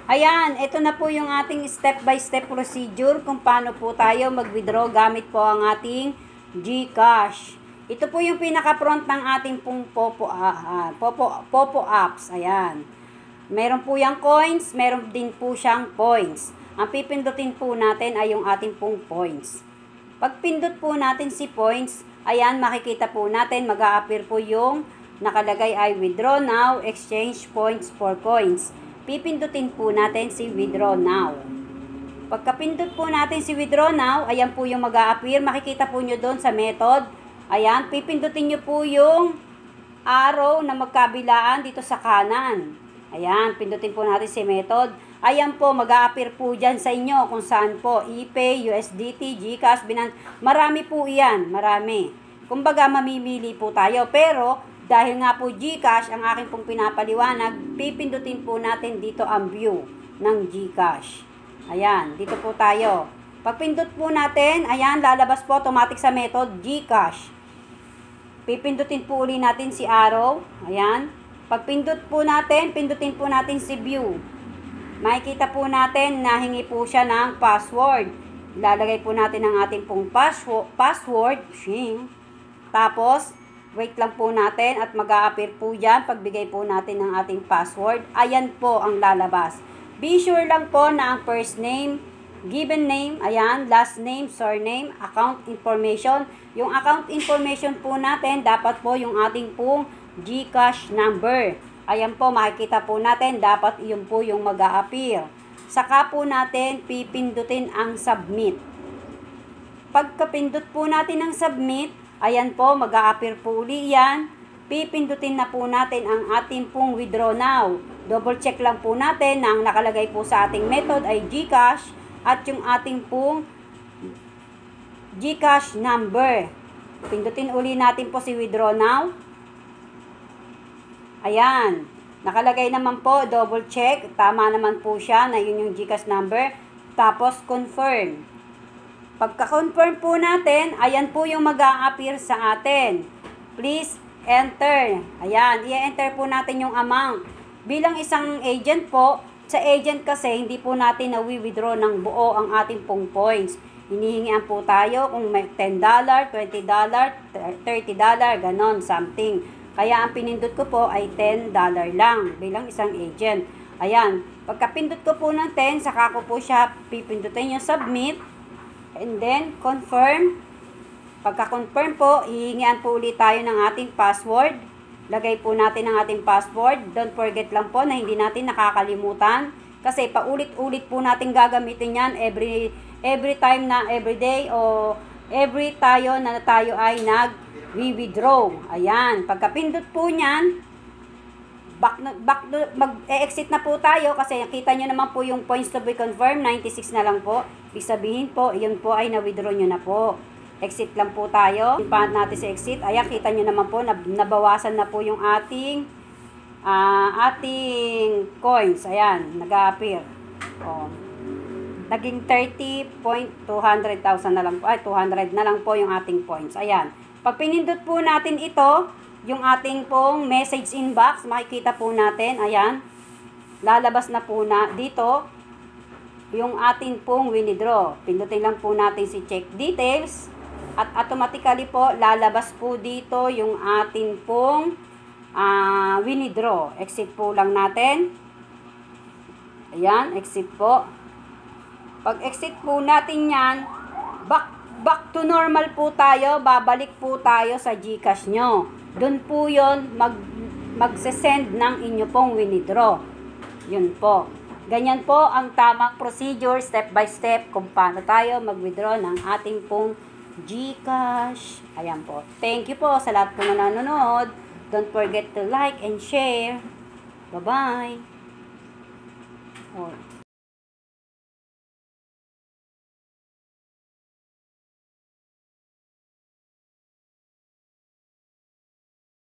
Ayan, ito na po yung ating step-by-step procedure kung paano po tayo mag-withdraw gamit po ang ating GCash. Ito po yung pinaka-front ng ating pong Popo apps. Ayan. Meron po yung coins, meron din po siyang points. Ang pipindutin po natin ay yung ating pong points. Pag pindot po natin si points, ayan, makikita po natin, mag-a-appear po yung nakalagay ay withdraw now, exchange points for coins. Pipindutin po natin si withdraw now. Pagkapindot po natin si withdraw now, ayan po yung mag-a-appear. Makikita po nyo doon sa method. Ayan, pipindutin nyo po yung arrow na magkabilaan dito sa kanan. Ayan, pindutin po natin si method. Ayan po, mag-a-appear po dyan sa inyo kung saan po. ePay, USDT, GCash, Binance. Marami po iyan, marami. Kumbaga, mamimili po tayo. Pero, dahil nga po GCash, ang aking pong pinapaliwanag, pipindutin po natin dito ang view ng GCash. Ayan, dito po tayo. Pag pindot po natin, ayan, lalabas po automatic sa method GCash. Pipindutin po uli natin si arrow. Ayan. Pag pindot po natin, pindutin po natin si view. Makikita po natin na hingi po siya ng password. Ilalagay po natin ang ating pong password. Tapos, wait lang po natin at mag-a-appear po dyan pagbigay po natin ng ating password. Ayan po ang lalabas. Be sure lang po na ang first name, given name, ayan, last name, surname, account information. Yung account information po natin, dapat po yung ating pong GCash number. Ayan po, makikita po natin, dapat yun po yung mag-a-appear. Saka po natin pipindutin ang submit. Pagkapindot po natin ang submit, ayan po, mag-a-appear po uli yan. Pipindutin na po natin ang ating pong withdraw now. Double check lang po natin na ang nakalagay po sa ating method ay GCash at yung ating pong GCash number. Pindutin uli natin po si withdraw now. Ayan. Nakalagay naman po, double check. Tama naman po siya na yun yung GCash number. Tapos confirm. Pagka-confirm po natin, ayan po yung mag-a-appear sa atin. Please enter. Ayan, i-enter po natin yung amount. Bilang isang agent po, sa agent kasi hindi po natin na-withdraw ng buo ang ating pong points. Hinihingian po tayo kung may $10, $20, $30, ganon, something. Kaya ang pinindot ko po ay $10 lang bilang isang agent. Ayan, pagkapindot ko po ng 10, saka ko po siya pipindutin yung submit. And then, confirm. Pagka-confirm po, hihingian po ulit tayo ng ating password. Lagay po natin ang ating password. Don't forget lang po na hindi natin nakakalimutan. Kasi paulit-ulit po natin gagamitin yan every time na every day o every tayo na tayo ay nag-withdraw. Ayan. Pagka-pindot po niyan, mag-exit na po tayo kasi nakita nyo naman po yung points to be confirmed, 96 na lang po. Ibig sabihin po, yun po ay na-withdraw nyo na po. Exit lang po tayo. Pinpahan natin sa exit. Ayan, kita nyo naman po, nabawasan na po yung ating coins. Ayan, nag-a-appear. O, naging 30.200,000 na lang po. Ay, 200 na lang po yung ating points. Ayan. Pag pinindot po natin ito, yung ating pong message inbox, makikita po natin, ayan, lalabas na po na dito, yung ating pong withdraw. Pindutin lang po natin si check details, at automatically po, lalabas po dito yung ating pong withdraw. Exit po lang natin. Ayan, exit po. Pag exit po natin yan, back to normal po tayo, babalik po tayo sa GCash nyo. Doon po yun, magse-send ng inyo pong withdraw. Yun po. Ganyan po ang tamang procedure, step by step, kung paano tayo mag-withdraw ng ating pong GCash. Ayan po. Thank you po sa lahat po na nanonood. Don't forget to like and share. Bye-bye.